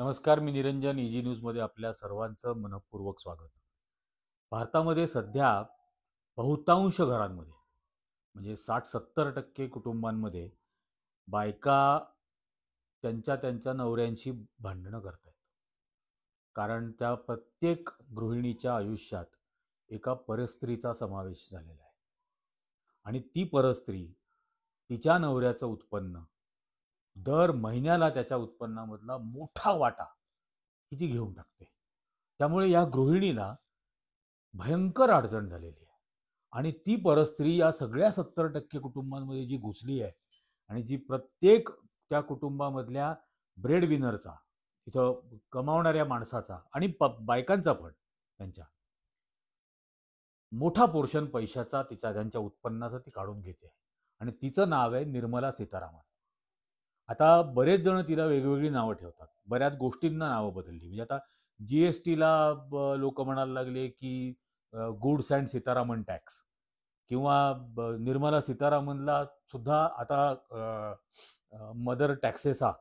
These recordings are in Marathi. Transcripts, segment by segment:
नमस्कार, मी निरंजन. इजी न्यूजमध्ये आपल्या सर्वांचं मनःपूर्वक स्वागत. भारतामध्ये सध्या बहुतांश घरांमध्ये म्हणजे 60-70% कुटुंबांमध्ये बायका त्यांच्या त्यांच्या नवऱ्यांशी भांडणं करत आहेत. कारण त्या प्रत्येक गृहिणीच्या आयुष्यात एका परस्त्रीचा समावेश झालेला आहे आणि ती परस्त्री तिच्या नवऱ्याचं उत्पन्न दर महिन्याला त्याच्या उत्पन्नामधला मोठा वाटा ही घेऊन टाकते. त्यामुळे या गृहिणीला भयंकर अडचण झालेली आहे आणि ती परस्त्री या सगळ्या 70% कुटुंबांमध्ये जी घुसली आहे आणि जी प्रत्येक त्या कुटुंबामधल्या ब्रेड विनरचा, तिथं कमावणाऱ्या माणसाचा आणि बायकांचा पण त्यांच्या मोठा पोर्शन पैशाचा त्यांच्या उत्पन्नाचा ती काढून घेते आणि तिचं नाव आहे निर्मला सीतारामन. आता बरेच जण तिला वेगवेगळी नावं ठेवतात, बऱ्याच गोष्टींना नावं बदलली. म्हणजे आता जीएसटीला लोक म्हणायला लागले की गुड्स अँड सीतारामन टॅक्स, किंवा निर्मला सीतारामनला सुद्धा आता मदर टॅक्सेसा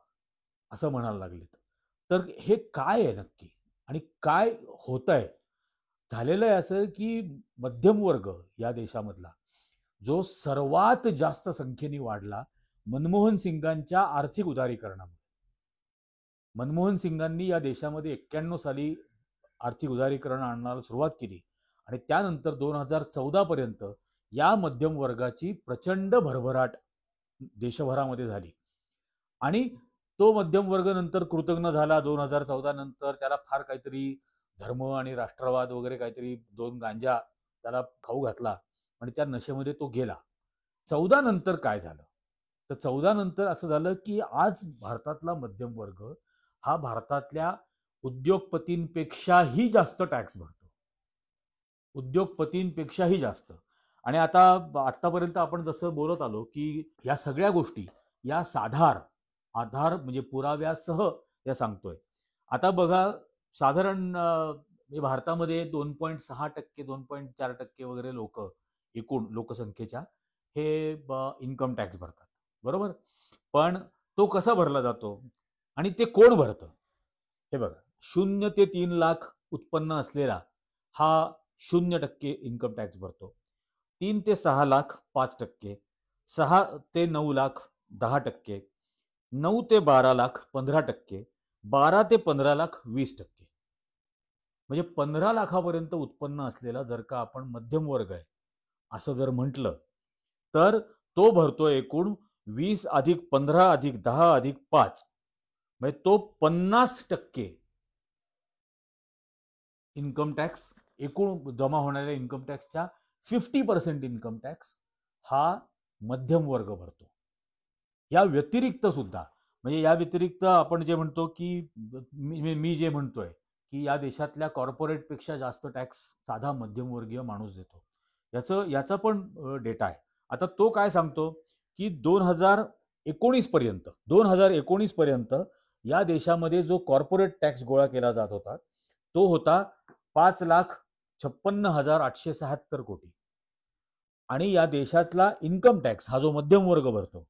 असं म्हणायला लागलेत. तर हे काय आहे नक्की आणि काय होत आहे? झालेलं आहे असं की मध्यमवर्ग या देशामधला जो सर्वात जास्त संख्येने वाढला मनमोहन सिंगांच्या आर्थिक उदारीकरणामुळे. मनमोहन सिंगांनी या देशामध्ये 91 साली आर्थिक उदारीकरण आणण्याला सुरुवात केली आणि त्यानंतर 2014 पर्यंत या मध्यम वर्गाची प्रचंड भरभराट देशभरामध्ये झाली आणि तो मध्यम वर्ग नंतर कृतज्ञ झाला. 2014 नंतर त्याला फार काहीतरी धर्म आणि राष्ट्रवाद वगैरे काहीतरी 2 गांजा त्याला खाऊ घातला आणि त्या नशेमध्ये तो गेला. 14 नंतर काय झालं? तर 14 नंतर असं झालं की आज भारतातला मध्यम वर्ग हा भारतातल्या उद्योगपतींपेक्षाही जास्त टॅक्स भरतो, उद्योगपतींपेक्षाही जास्त. आणि आतापर्यंत आपण जसं बोलत आलो की या सगळ्या गोष्टी या आधार म्हणजे पुराव्यासह या सांगतोय. आता बघा, साधारण भारतामध्ये 2.6%, 2.4% वगैरे लोक एकूण लोकसंख्येच्या हे इन्कम टॅक्स भरतात, बरोबर. पण तो कसा भरला जातो आणि ते कोण भरतं? हे बघा, 0 ते 3 लाख उत्पन्न असलेला हा 0% इन्कम टॅक्स भरतो. 3 ते 6 लाख 5%, 6 ते 9 लाख 10%, 9 ते 12 लाख 15%, 12 ते 15 लाख 20%. म्हणजे 15 लाखापर्यंत उत्पन्न असलेला जर का आपण मध्यम वर्ग आहे असं जर म्हटलं तर तो भरतो एकूण 20 अधिक 15 अधिक 10 अधिक 5, म्हणजे तो 50% इन्कम टॅक्स, एकूण जमा होणाऱ्या इन्कम टॅक्सच्या 50% इन्कम टॅक्स हा मध्यम वर्ग भरतो. या व्यतिरिक्त सुद्धा, म्हणजे या व्यतिरिक्त आपण जे म्हणतो की मी जे म्हणतोय की या देशातल्या कॉर्पोरेटपेक्षा जास्त टॅक्स साधा मध्यमवर्गीय माणूस देतो, याचा पण डेटा आहे. आता तो काय सांगतो की 2019 पर्यंत या देशामध्ये जो कॉर्पोरेट टॅक्स गोळा केला जात होता तो होता 5,56,876 कोटी आणि या देशातला इन्कम टॅक्स हा जो मध्यम वर्ग भरतो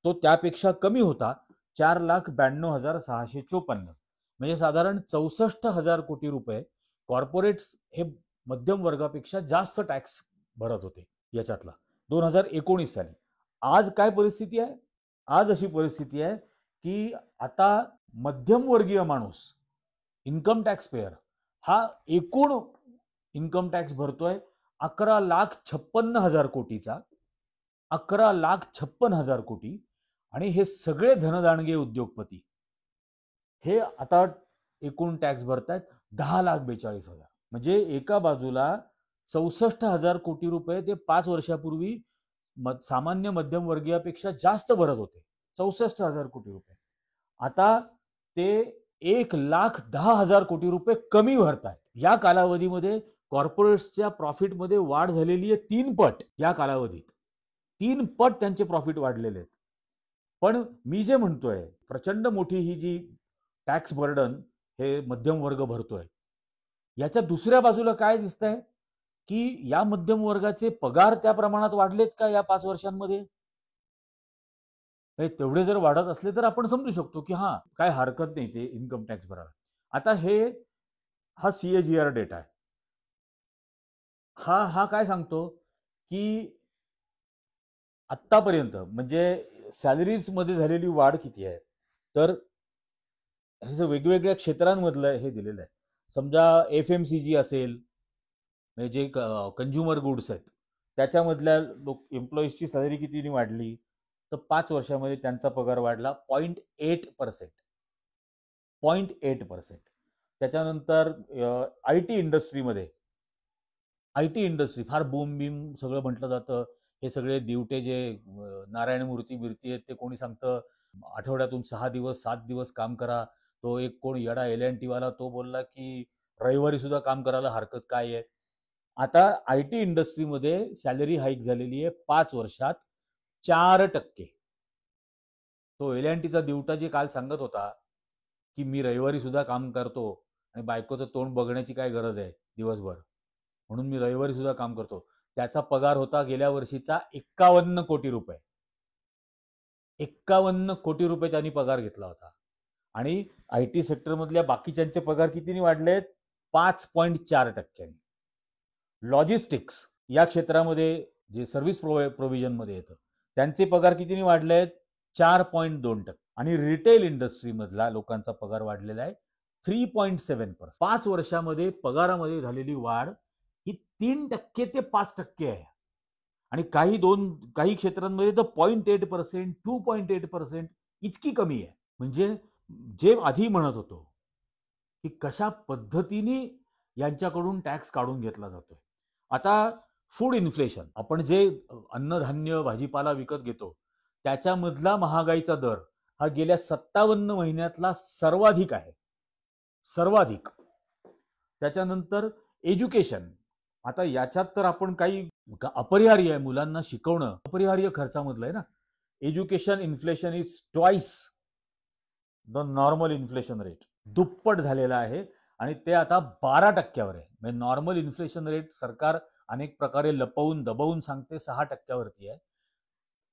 तो त्यापेक्षा कमी होता, 4,92,654. म्हणजे साधारण 64,000 कोटी रुपये कॉर्पोरेट्स हे मध्यम वर्गापेक्षा जास्त टॅक्स भरत होते याच्यातला 2019 साली. आज काय परिस्थिती आहे? आज अशी परिस्थिती आहे की आता मध्यमवर्गीय माणूस, इन्कम टॅक्स पेयर, हा एकूण इन्कम टॅक्स भरतोय 11,56,000 कोटीचा, 11,56,000 कोटी. आणि हे सगळे धनदानगे उद्योगपती हे आता एकूण टॅक्स भरतायत 10,42,000. म्हणजे एका बाजूला 64,000 कोटी रुपये ते 5 वर्षापूर्वी सामान्य मध्यम वर्गीयापेक्षा जास्त भरत होते, 64,000 कोटी रुपये. आता ते 1,10,000 कोटी रुपये कमी भरतायत. या कालावधीमध्ये कॉर्पोरेट्सच्या प्रॉफिटमध्ये वाढ झालेली आहे 3 पट. या कालावधीत 3 पट त्यांचे प्रॉफिट वाढलेले आहेत. पण मी जे म्हणतोय, प्रचंड मोठी ही जी टॅक्स बर्डन हे मध्यम वर्ग भरतोय, याच्या दुसऱ्या बाजूला काय दिसतंय की या मध्यम वर्गाचे पगार त्या प्रमाणात वाढलेत का या 5 वर्षांमध्ये? म्हणजे तेवढे जर वाढत असले तर आपण समजू शकतो की हा काय हरकत नाही ते इन्कम टॅक्स भरायला. आता हा CAGR डेटा आहे. हा काय सांगतो की आत्तापर्यंत म्हणजे सॅलरीज मध्ये झालेली वाढ किती आहे, तर हे वेगवेगळ्या क्षेत्रांमधलं हे दिलेलं आहे. समजा FMCG असेल, म्हणजे जे कंझ्युमर गुड्स आहेत, त्याच्यामधल्या एम्प्लॉईजची सॅलरी किती वाढली, तर 5 वर्षामध्ये त्यांचा पगार वाढला 0.8%. 0.8%. त्याच्यानंतर आय टी इंडस्ट्री फार बूम बीम सगळं म्हटलं जातं. हे सगळे दिवटे जे नारायण मूर्ती बिर्ती आहेत ते कोणी सांगतं आठवड्यातून 6 दिवस 7 दिवस काम करा. तो एक कोण येडा LNT वाला तो बोलला की रविवारी सुद्धा काम करायला हरकत काय आहे. आता IT इंडस्ट्रीमध्ये सॅलरी हाईक झालेली आहे 5 वर्षात 4%. तो LNTचा दिवटा जे काल सांगत होता की मी रविवारी सुद्धा काम करतो आणि बायकोचं तोंड बघण्याची काय गरज आहे दिवसभर, म्हणून मी रविवारी सुद्धा काम करतो, त्याचा पगार होता गेल्या वर्षीचा 51 कोटी रुपये. 51 कोटी रुपये त्यांनी पगार घेतला होता. आणि IT सेक्टरमधल्या बाकीच्यांचे पगार कितीने वाढलेत? 5.4%. लॉजिस्टिक्स या क्षेत्रामध्ये जे सर्व्हिस प्रोव्हिजन मध्ये येतं त्यांचे पगार कितीने वाढलेत? 4.2%. आणि रिटेल इंडस्ट्रीमधला लोकांचा पगार वाढलेला आहे 3.7%. 5 वर्षामध्ये पगारामध्ये झालेली वाढ ही 3% ते 5% आहे. आणि काही क्षेत्रांमध्ये तर 0.8%, 2.8% इतकी कमी आहे. म्हणजे जे आधी म्हणत होतो की कशा पद्धतीने यांच्याकडून टॅक्स काढून घेतला जातोय. आता फूड इन्फ्लेशन, आपण जे अन्नधान्य भाजीपाला विकत घेतो त्याच्यामधला महागाईचा दर हा गेल्या 57 महिन्यातला सर्वाधिक आहे. सर्वाधिक. त्याच्यानंतर एज्युकेशन, आता याच्यात तर आपण काही अपरिहार्य आहे, मुलांना शिकवणं अपरिहार्य खर्चामधलं आहे ना. Education inflation is twice the normal inflation rate. दुप्पट झालेला आहे आणि ते आता 12%वर आहे. म्हणजे नॉर्मल इन्फ्लेशन रेट सरकार अनेक प्रकारे लपवून दबवून सांगते 6%वरती आहे.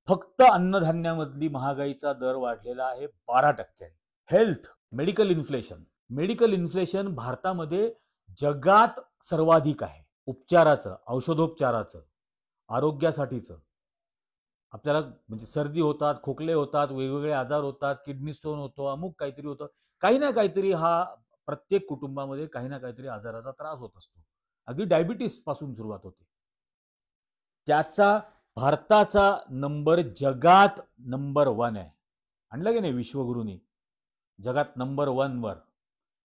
फक्त अन्नधान्यामधली महागाईचा दर वाढलेला आहे 12%. हेल्थ, मेडिकल इन्फ्लेशन भारतामध्ये जगात सर्वाधिक आहे. उपचाराचं, औषधोपचाराचं, आरोग्यासाठीचं, आपल्याला म्हणजे सर्दी होतात, खोकले होतात, वेगवेगळे आजार होतात, किडनी स्टोन होतो, अमुक काहीतरी होतं, काही ना काहीतरी हा प्रत्येक कुटुंबामध्ये काही ना काहीतरी आजाराचा त्रास होत असतो. अगदी डायबिटीस पासून सुरुवात होते. त्याचा भारताचा नंबर जगात नंबर 1 आहे. आणलं की नाही विश्वगुरूंनी जगात नंबर 1 वर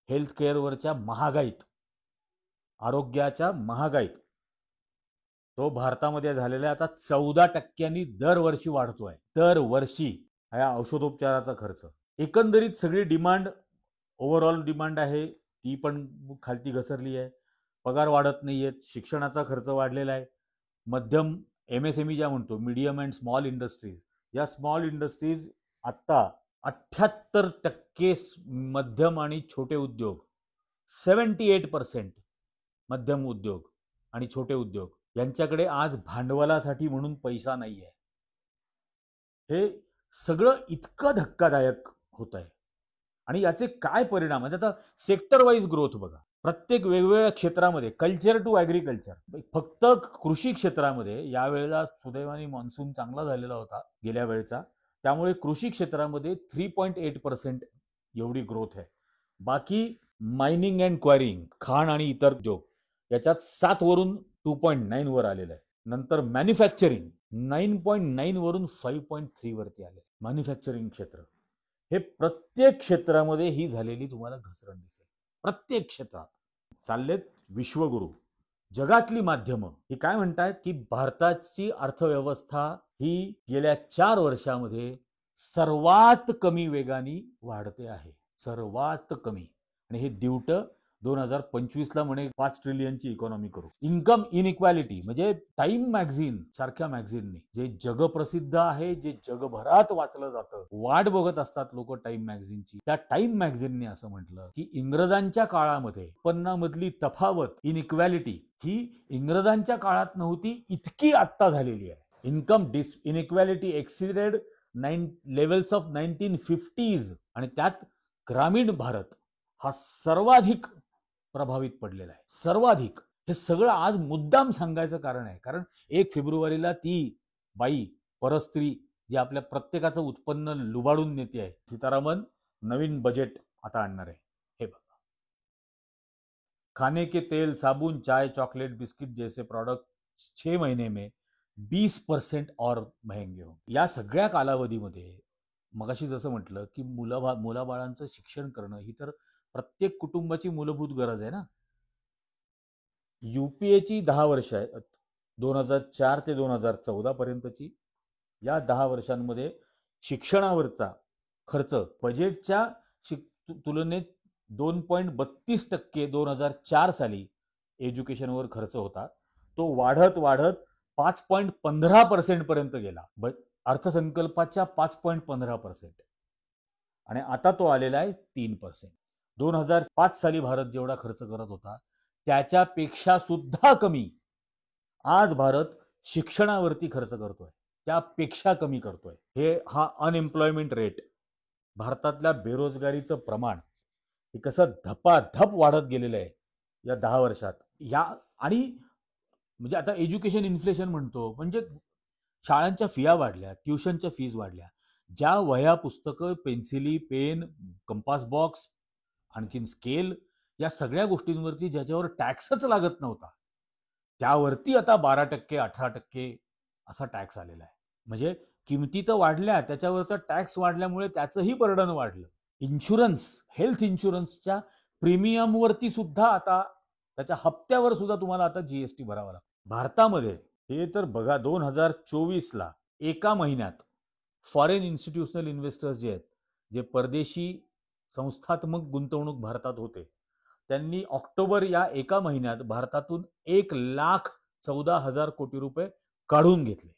हेल्थ केअरवरच्या महागाईत, आरोग्याच्या महागाईत तो भारतामध्ये झालेला आहे. आता 14% दरवर्षी वाढतोय. दरवर्षी हा औषधोपचाराचा खर्च. एकंदरीत सगळी डिमांड, ओव्हरऑल डिमांड आहे ती पण खालती घसरली आहे. पगार वाढत नाहीयेत. शिक्षणाचा खर्च वाढलेला आहे. मध्यम MSME ज्या म्हणतो, मीडियम अँड स्मॉल इंडस्ट्रीज, या स्मॉल इंडस्ट्रीज आत्ता 78% मध्यम आणि छोटे उद्योग, 78% मध्यम उद्योग आणि छोटे उद्योग यांच्याकडे आज भांडवलासाठी म्हणून पैसा नाही आहे. हे सगळं इतकं धक्कादायक होत आहे. आणि याचे काय परिणाम म्हणजे आता सेक्टर वाईज ग्रोथ बघा, प्रत्येक वेगवेगळ्या क्षेत्रामध्ये, कल्चर टू ॲग्रिकल्चर, फक्त कृषी क्षेत्रामध्ये यावेळेला सुदैवाने मान्सून चांगला झालेला होता गेल्या वेळेचा, त्यामुळे कृषी क्षेत्रामध्ये 3.8% एवढी ग्रोथ आहे. बाकी मायनिंग अँड क्वायरिंग, खाण आणि इतर उद्योग याच्यात 7 वरून 2.9 वर आलेलं आहे. नंतर मॅन्युफॅक्चरिंग 9.9 वरून 5.3 वरती आले. मॅन्युफॅक्चरिंग क्षेत्र हे प्रत्येक क्षेत्रामध्ये ही झालेली तुम्हाला घसरण दिसेल. प्रत्येक क्षेत्रात चाललेत विश्वगुरू. जगातली माध्यमं ही काय म्हणतात की भारताची अर्थव्यवस्था ही गेल्या 4 वर्षामध्ये सर्वात कमी वेगाने वाढते आहे. सर्वात कमी. आणि हे दिवट 2025ला म्हणे 5 ट्रिलियनची इकॉनॉमी करू. इन्कम इनइक्वॅलिटी म्हणजे टाइम मॅगझिन सारख्या मॅगझिनने, जे जगप्रसिद्ध आहे, जे जगभरात वाचलं जातं, वाट बघत असतात लोक टाइम मॅगझिनची, त्या टाइम मॅगझिनने असं म्हटलं की इंग्रजांच्या काळामध्ये उत्पन्नामधली तफावत, इनइक्वॅलिटी ही इंग्रजांच्या काळात नव्हती, इतकी आत्ता झालेली आहे. Income inequality exceeded levels of 1950s, आणि त्यात ग्रामीण भारत हा सर्वाधिक प्रभावित पडलेला आहे, सर्वाधिक. हे सगळं आज मुद्दाम सांगायचं कारण आहे, कारण 1 फेब्रुवारीला ती बाई परस्त्री जी आपल्या प्रत्येकाचं उत्पन्न लुबाडून नेते आहे, सीतारामन नवीन बजेट आता आणणार आहे. हे बघा, खाने के तेल, साबुन, चाय, चॉकलेट, बिस्किट जैसे प्रोडक्ट 6 महीने में 20% और महंगे हो. या सगळ्या कालावधीमध्ये मगाशी जसं म्हटलं की मुलाबाळांचं शिक्षण करणं ही तर प्रत्येक कुटुंबाची मूलभूत गरज आहे ना. UPAची 10 वर्ष आहेत, 2004 ते 2014 पर्यंतची. या 10 वर्षांमध्ये शिक्षणावरचा खर्च बजेटच्या तुलनेत 2.32% 2004 साली एज्युकेशनवर खर्च होता. तो वाढत वाढत 5.15% पर्यंत गेला, अर्थसंकल्पाच्या 5.15%, आणि आता तो आलेला आहे 3%. 2005 साली भारत जेवढा खर्च करत होता त्याच्यापेक्षा सुद्धा कमी आज भारत शिक्षणावरती खर्च करतोय, त्यापेक्षा कमी करतोय. हा अनएम्प्लॉयमेंट रेट, भारतातल्या बेरोजगारीचं प्रमाण हे कसं धपाधप वाढत गेलेलं आहे या 10 वर्षात. आणि म्हणजे आता एज्युकेशन इन्फ्लेशन म्हणतो, म्हणजे शाळांच्या फिया वाढल्या, ट्युशनच्या फीज वाढल्या, ज्या वह्या, पुस्तकं, पेन्सिली, पेन, कंपास बॉक्स, आणखीन स्केल, या सगळ्या गोष्टींवरती ज्याच्यावर टॅक्सच लागत नव्हता त्यावरती आता 12%, 18% असा टॅक्स आलेला आहे. म्हणजे किमती तर वाढल्या, त्याच्यावरचा टॅक्स वाढल्यामुळे त्याचंही बर्डन वाढलं. इन्शुरन्स, हेल्थ इन्शुरन्सच्या प्रीमियमवरती सुद्धा आता, त्याच्या हप्त्यावर सुद्धा तुम्हाला आता GST भरावा लागतो. भारतामध्ये हे तर बघा, 2024ला एका महिन्यात फॉरेन इन्स्टिट्यूशनल इन्व्हेस्टर्स जे आहेत, जे परदेशी संस्थात्मक गुंतवणूक भारतात होते, त्यांनी ऑक्टोबर या एका महिन्यात भारतातून 1,14,000 कोटी रुपये काढून घेतले.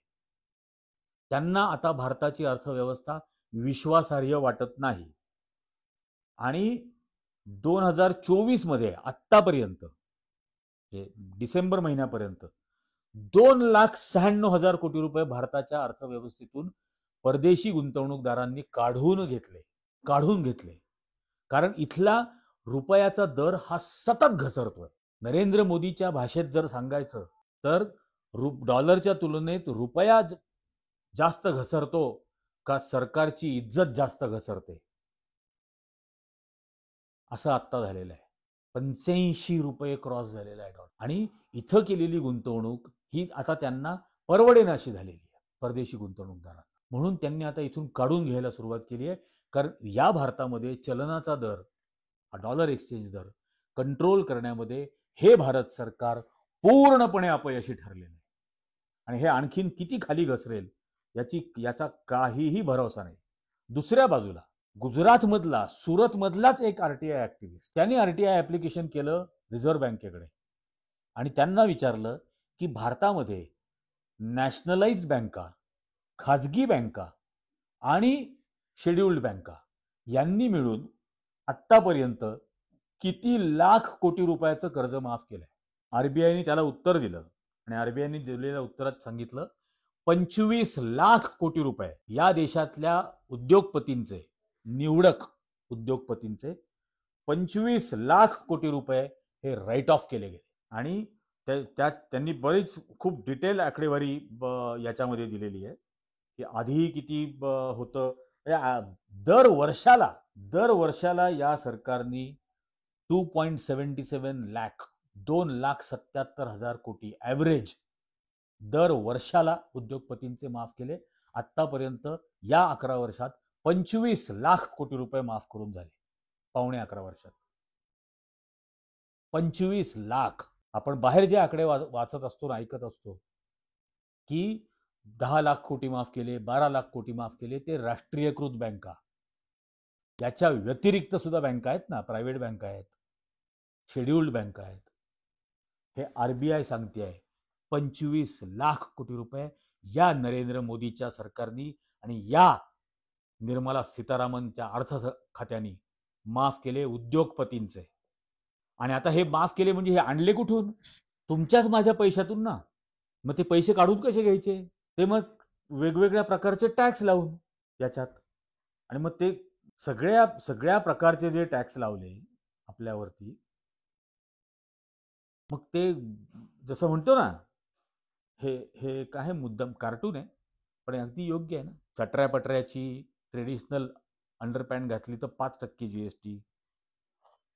त्यांना आता भारताची अर्थव्यवस्था विश्वासार्ह वाटत नाही. आणि 2024 मध्ये आत्तापर्यंत, डिसेंबर महिन्यापर्यंत 2,96,000 कोटी रुपये भारताच्या अर्थव्यवस्थेतून परदेशी गुंतवणूकदारांनी काढून घेतले. कारण इथला रुपयाचा दर हा सतत घसरतोय. नरेंद्र मोदीच्या भाषेत जर सांगायचं तर डॉलरच्या तुलनेत रुपया जास्त घसरतो का सरकारची इज्जत जास्त घसरते, असं आत्ता झालेलं आहे. 85 रुपये क्रॉस झालेला आहे डॉलर. आणि इथं केलेली गुंतवणूक ही आता त्यांना परवडेनाशी झालेली आहे परदेशी गुंतवणूकदारांना. म्हणून त्यांनी आता इथून काढून घ्यायला सुरुवात केली आहे. कारण या भारतामध्ये चलनाचा दर, हा डॉलर एक्सचेंज दर कंट्रोल करण्यामध्ये हे भारत सरकार पूर्णपणे अपयशी ठरलेलं आहे. आणि हे आणखीन किती खाली घसरेल याचा काहीही भरोसा नाही. दुसऱ्या बाजूला गुजरातमधला, सुरतमधलाच एक RTI ऍक्टिव्हिस्ट, त्यांनी RTI ऍप्लिकेशन केलं रिझर्व्ह बँकेकडे आणि त्यांना विचारलं की भारतामध्ये नॅशनलाइज्ड बँका, खाजगी बँका आणि शेड्युल्ड बँका यांनी मिळून आत्तापर्यंत किती लाख कोटी रुपयाचं कर्ज माफ केलंय. RBIने त्याला उत्तर दिलं आणि RBIने दिलेल्या उत्तरात सांगितलं 25 लाख कोटी रुपये या देशातल्या उद्योगपतींचे, निवडक उद्योगपतींचे 25 लाख कोटी रुपये हे राईट ऑफ केले गेले. आणि त्यात त्यांनी बरीच खूप डिटेल आकडेवारी याच्यामध्ये दिलेली आहे की आधी किती होतं. दर वर्षाला या सरकारनी 2.77 लाख, 2,77,000 कोटी ॲव्हरेज दर वर्षाला उद्योगपतींचे माफ केले. आतापर्यंत या 11 वर्षात 25 लाख कोटी रुपये माफ करून झाले. पावणे 11 वर्षात 25 लाख. आपण बाहेर जे आकडे वाचत असतो, ऐकत असतो की 10 लाख कोटी माफ केले, 12 लाख कोटी माफ केले, ते राष्ट्रीयकृत बँका. याच्या व्यतिरिक्त सुद्धा बँका आहेत ना, प्रायव्हेट बँका आहेत, शेड्युल्ड बँका आहेत. हे RBI सांगते आहे 25 लाख कोटी रुपये या नरेंद्र मोदीच्या सरकारनी आणि या निर्मला सीतारामनच्या अर्थ खात्याने माफ केले उद्योगपतींचे. आणि आता हे माफ केले म्हणजे हे आणले कुठून? तुमच्याच माझ्या पैशातून ना. मग ते पैसे काढून कसे घ्यायचे? ते मग वेगवेगळ्या प्रकारचे टॅक्स लावून. याच्यात. आणि मग ते सगळ्या सगळ्या प्रकारचे जे टॅक्स लावले आपल्यावरती, मग ते जसं म्हणतो ना, हे हे काय मुद्दाम कार्टून आहे, पण अगदी योग्य आहे ना. चटऱ्या पटऱ्याची ट्रेडिशनल अंडरपॅन्ट घातली तर 5% जीएसटी,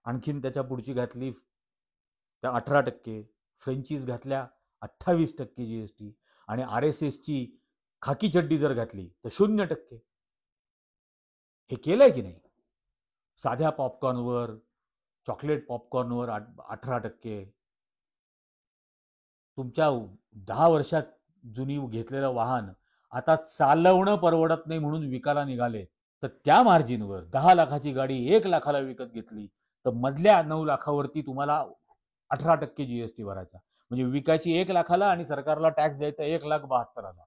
आणखीन त्याच्या पुढची घातली त्या 18%, फ्रेंचीज घातल्या 28% जीएसटी, आणि आर एस एसची खाकी चड्डी जर घातली तर 0%. हे केलंय की नाही? साध्या पॉपकॉर्नवर, चॉकलेट पॉपकॉर्नवर 18%. तुमच्या 10 वर्षात जुनी घेतलेलं वाहन आता चालवणं परवडत नाही म्हणून विकायला निघाले, तर त्या मार्जिनवर 10 लाखाची गाडी 1 लाखाला विकत घेतली तर मधल्या 9 लाखावरती तुम्हाला 18% जीएसटी भरायचा. म्हणजे विकायची 1 लाखाला आणि सरकारला टॅक्स द्यायचा 1,72,000.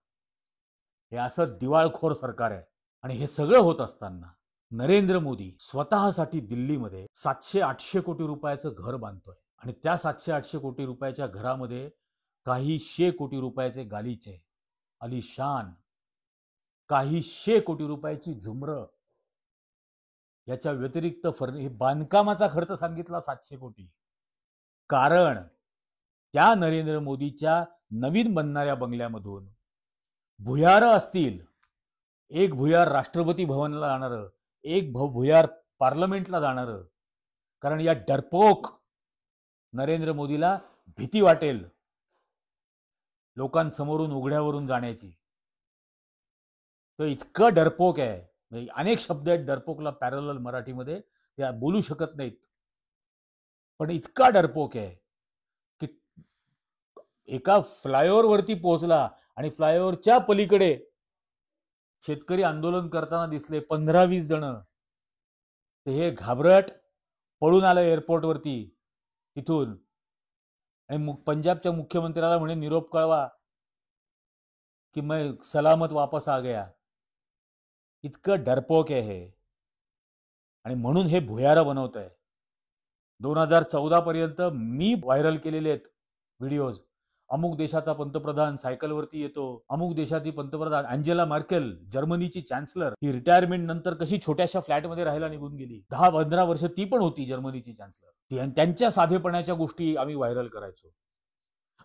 हे असं दिवाळखोर सरकार आहे. आणि हे सगळं होत असताना नरेंद्र मोदी स्वतःसाठी दिल्लीमध्ये 700-800 कोटी रुपयाचं घर बांधतोय. आणि त्या 700-800 कोटी रुपयाच्या घरामध्ये काही 100 कोटी रुपयाचे गालीचे, अलिशान, काही 100 कोटी रुपयाची झुमरं, याच्या व्यतिरिक्त हे बांधकामाचा खर्च सांगितला 700 कोटी. कारण त्या नरेंद्र मोदीच्या नवीन बनणाऱ्या बंगल्यामधून भुयारं असतील, एक भुयार राष्ट्रपती भवनला जाणारं, एक भुयार पार्लमेंटला जाणारं. कारण या डरपोक नरेंद्र मोदीला भीती वाटेल लोकांसमोरून उघड्यावरून जाण्याची. तो इतकं डरपोक आहे, म्हणजे अनेक शब्द आहेत डरपोकला पॅरलल मराठीमध्ये, ते बोलू शकत नाहीत, पण इतका डरपोक आहे की एका फ्लायओव्हरवरती पोहोचला आणि फ्लायओव्हरच्या पलीकडे शेतकरी आंदोलन करताना दिसले 15-20 जण. ते हे घाबरट पळून आलं एअरपोर्टवरती तिथून, आणि पंजाबच्या मुख्यमंत्र्याला म्हणे निरोप कळवा की मैं सलामत वापस आ गया. इतकं डरपोक आहे हे. आणि म्हणून हे भुयारं बनवत आहे. 2014 पर्यंत मी व्हायरल केलेले आहेत व्हिडिओज. अमुक देशाचा पंतप्रधान सायकलवरती येतो, अमुक देशाची पंतप्रधान अँजेला मार्केल, जर्मनीची चान्सलर, ही रिटायरमेंट नंतर कशी छोट्याशा फ्लॅटमध्ये राहायला निघून गेली. 10-15 वर्ष ती पण होती जर्मनीची चान्सलर. त्यांच्या साधेपणाच्या गोष्टी आम्ही व्हायरल करायचो.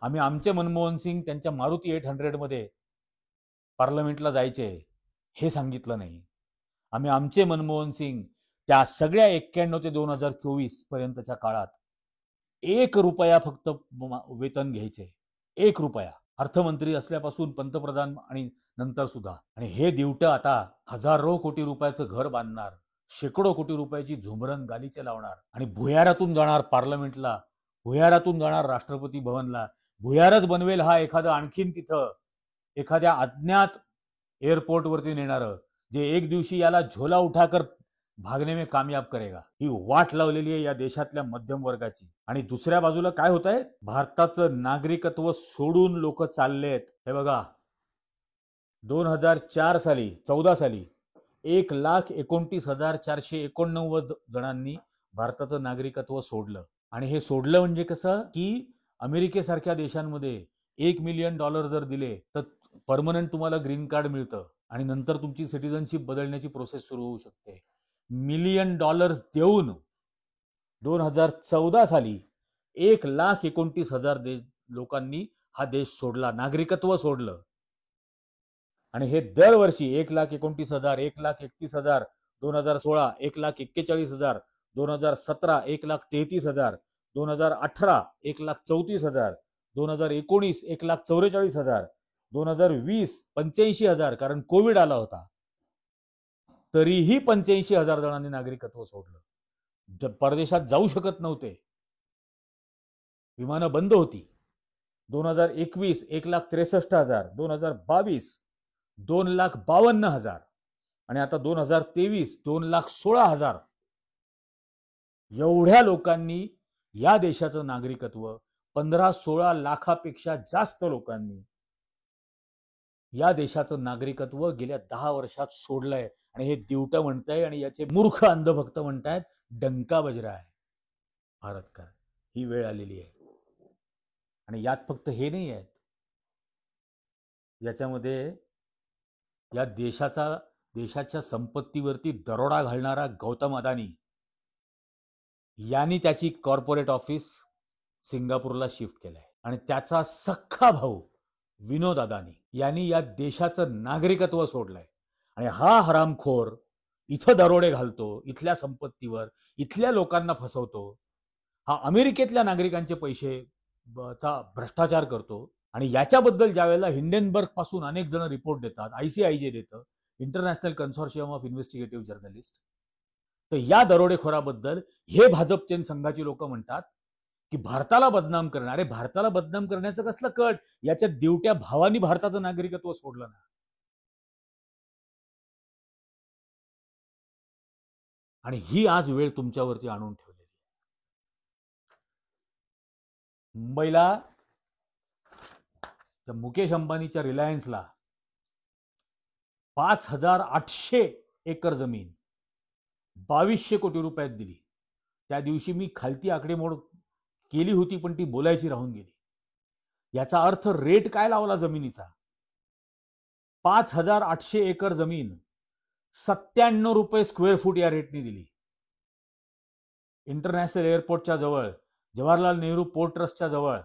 आम्ही आमचे मनमोहन सिंग त्यांच्या मारुती 800 मध्ये पार्लमेंटला जायचे हे सांगितलं नाही. आम्ही आमचे मनमोहन सिंग त्या सगळ्या 91 ते 2024 पर्यंतच्या काळात 1 रुपया फक्त वेतन घ्यायचे. 1 रुपया, अर्थमंत्री असल्यापासून पंतप्रधान आणि नंतर सुद्धा. आणि हे दिवटं आता हजारो कोटी रुपयाचं घर बांधणार, शेकडो कोटी रुपयाची झुमरन गालीचे लावणार, आणि भुयारातून जाणार पार्लमेंटला, भुयारातून जाणार राष्ट्रपती भवनला. भुयारच बनवेल हा एखादं आणखीन तिथं एखाद्या अज्ञात एअरपोर्टवरती नेणारं, जे एक दिवशी याला झोला उठाकर भागने में कामयाब करेगा. ही वाट लावलेली आहे या देशातल्या मध्यम वर्गाची. आणि दुसऱ्या बाजूला काय होत आहे? भारताचं नागरिकत्व सोडून लोक चाललेत. हे बघा, 14 साली 1,29,489 जणांनी भारताचं नागरिकत्व सोडलं. आणि हे सोडलं म्हणजे कसं की अमेरिकेसारख्या देशांमध्ये $1 मिलियन जर दिले तर परमनंट तुम्हाला ग्रीन कार्ड मिळतं आणि नंतर तुमची सिटिझनशिप बदलण्याची प्रोसेस सुरू होऊ शकते. $1 मिलियन देऊन 2014 साली 1,29,000 लोकांनी हा देश सोडला, नागरिकत्व सोडलं. आणि हे दरवर्षी 1,29,000, 1,31,000, 2016 1,41,000, 2017 1,33,000, 2018 1,34,000, 2019 1,44,000, 2020 85,000, कारण कोविड आला होता. तरीही 85,000 जणांनी नागरिकत्व सोडलं. परदेशात जाऊ शकत नव्हते, विमानं बंद होती. 2021 1,63,000, 2022 2,52,000, आणि आता 2023 2,16,000. एवढ्या लोकांनी या देशाचं नागरिकत्व, 15-16 लाखापेक्षा जास्त लोकांनी या देशाचं नागरिकत्व गेल्या 10 वर्षात सोडलंय. आणि हे दिवटं म्हणताय आणि याचे मूर्ख अंधभक्त म्हणतायत डंका बजरा आहे भारत का. ही वेळ आलेली आहे. आणि यात फक्त हे नाही आहेत, याच्यामध्ये या देशाच्या संपत्तीवरती दरोडा घालणारा गौतम अदानी यांनी त्याची कॉर्पोरेट ऑफिस सिंगापूरला शिफ्ट केलंय आणि त्याचा सख्खा भाऊ विनोद अदानी यांनी या देशाचं नागरिकत्व सोडलंय आणि हा हरामखोर इथं दरोडे घालतो, इथल्या संपत्तीवर इथल्या लोकांना फसवतो, हा अमेरिकेतल्या नागरिकांचे पैसे चा भ्रष्टाचार करतो. आणि याच्याबद्दल ज्यावेळेला हिंडेनबर्ग पासून अनेक जण रिपोर्ट देतात, ICIJ देतं, इंटरनॅशनल कन्सोर्शियम ऑफ इन्व्हेस्टिगेटिव्ह जर्नलिस्ट, तर या दरोडेखोराबद्दल हे भाजपचे संघाची लोक म्हणतात की भारताला बदनाम करणारे, भारताला बदनाम करण्याचं कसलं कट, याच्या दिवट्या भावानी भारताचं नागरिकत्व सोडलं ना. आणि ही आज वेळ तुमच्यावरती आणून ठेवलेली आहे. मुंबईला त्या मुकेश अंबानीच्या रिलायन्सला 5,800 एकर जमीन 2200 कोटी रुपयात दिली. त्या दिवशी मी खालती आकडेमोड केली होती पण ती बोलायची राहून गेली. याचा अर्थ रेट काय लावला जमिनीचा? 5,800 एकर जमीन 97 रुपये स्क्वेअर फूट या रेटने दिली. इंटरनॅशनल एअरपोर्टच्या जवळ, जवाहरलाल नेहरू पोर्ट ट्रस्टच्या जवळ,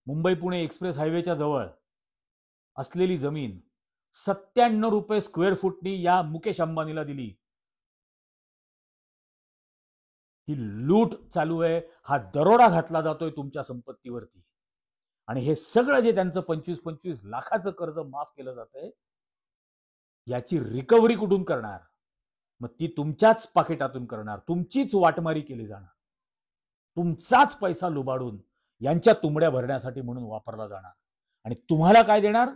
मुंबई पुणे एक्सप्रेस हायवेच्या जवळ असलेली जमीन 97 रुपये स्क्वेअर फूटनी या मुकेश अंबानीला दिली. ही लूट चालू आहे, हा दरोडा घातला जातोय तुमच्या संपत्तीवरती. आणि हे सगळं जे त्यांचं 25-25 लाखाचं कर्ज माफ केलं जातंय, याची रिकव्हरी कुठून करणार? मग ती तुमच्याच पाकिटातून करणार, तुमचीच वाटमारी केली जाणार, तुमचाच पैसा लुबाडून यांच्या तुंबड्या भरण्यासाठी म्हणून वापरला जाणार. आणि तुम्हाला काय देणार?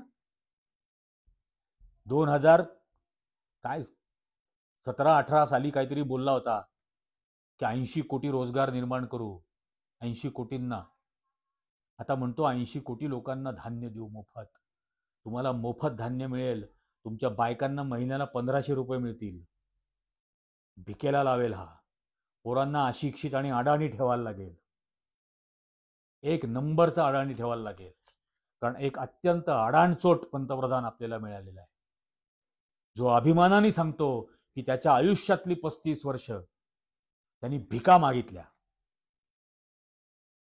2017-18 साली काहीतरी बोलला होता की 80 कोटी रोजगार निर्माण करू, 80 कोटींना. आता म्हणतो 80 कोटी लोकांना धान्य देऊ मोफत. तुम्हाला मोफत धान्य मिळेल, तुमच्या बायकांना महिन्याला 1500 रुपये मिळतील. भिकेला लावेल हा. पोरांना अशिक्षित आणि अडाणी ठेवायला लागेल, एक नंबरचा अडाणी ठेवायला लागेल. कारण एक अत्यंत अडाणचोट पंतप्रधान आपल्याला मिळालेला आहे, जो अभिमानाने सांगतो की त्याच्या आयुष्यातली 35 वर्ष त्यांनी भिका मागितल्या,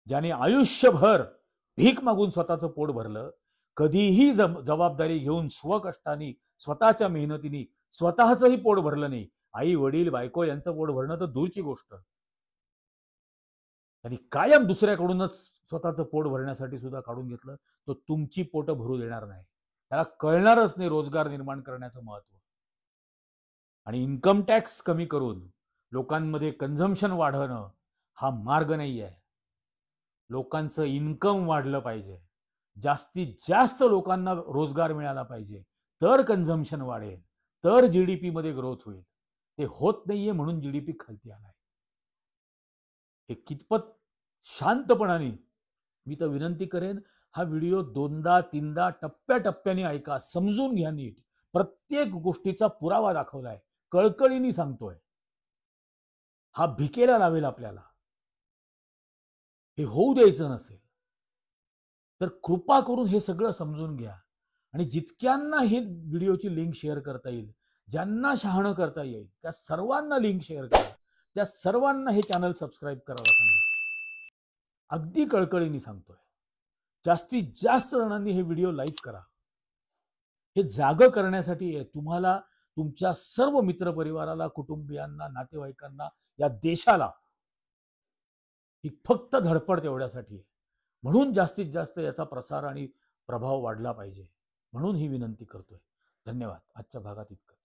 ज्याने आयुष्यभर भीक मागून स्वतःचं पोट भरलं, कधीही जबाबदारी घेऊन स्वकष्टाने स्वतःच्या मेहनतीने स्वतःचंही पोट भरलं नाही. आई वडील बायको यांचं पोट भरणं तर दूरची गोष्ट, त्यांनी कायम दुसऱ्याकडूनच स्वतःचं पोट भरण्यासाठी सुद्धा काढून घेतलं. तो तुमची पोट भरू देणार नाही, त्याला कळणारच नाही रोजगार निर्माण करण्याचं महत्व. आणि इन्कम टॅक्स कमी करून लोकांमध्ये कन्झम्पशन वाढवणं हा मार्ग नाही आहे. लोकांचं इन्कम वाढलं पाहिजे, जास्तीत जास्त लोकांना रोजगार मिळाला पाहिजे, तर कन्झम्पशन वाढेल, तर GDP मध्ये ग्रोथ होईल. ते होत नाहीये म्हणून GDP खालती आलाय. हे कितपत शांतपणाने, मी तर विनंती करेन, हा व्हिडिओ 2दा-3दा टप्प्याटप्प्याने ऐका, समजून घ्या नीट. प्रत्येक गोष्टीचा पुरावा दाखवलाय, कळकळीने सांगतोय. हा भिकेला लावेल आपल्याला. हे होऊ द्यायचं नसेल तर कृपा करून हे सगळं समजून घ्या. आणि जितक्यांना ही व्हिडिओची लिंक शेअर करता येईल, ज्यांना शहाणं करता येईल, त्या सर्वांना लिंक शेअर करा, त्या सर्वांना हे चॅनल सबस्क्राईब करायला सांगा. अगदी कळकळीने सांगतोय. जास्तीत जास्त जणांनी हे व्हिडिओ लाईक करा. हे जागं करण्यासाठी आहे. तुम्हाला, तुमच्या सर्व मित्रपरिवाराला, कुटुंबियांना, नातेवाईकांना, या देशाला ही फक्त धडपड तेवढ्यासाठी आहे. म्हणून जास्तीत जास्त याचा प्रसार आणि प्रभाव वाढला पाहिजे, म्हणून ही विनंती करतोय. धन्यवाद. आजच्या भागात इतकंच.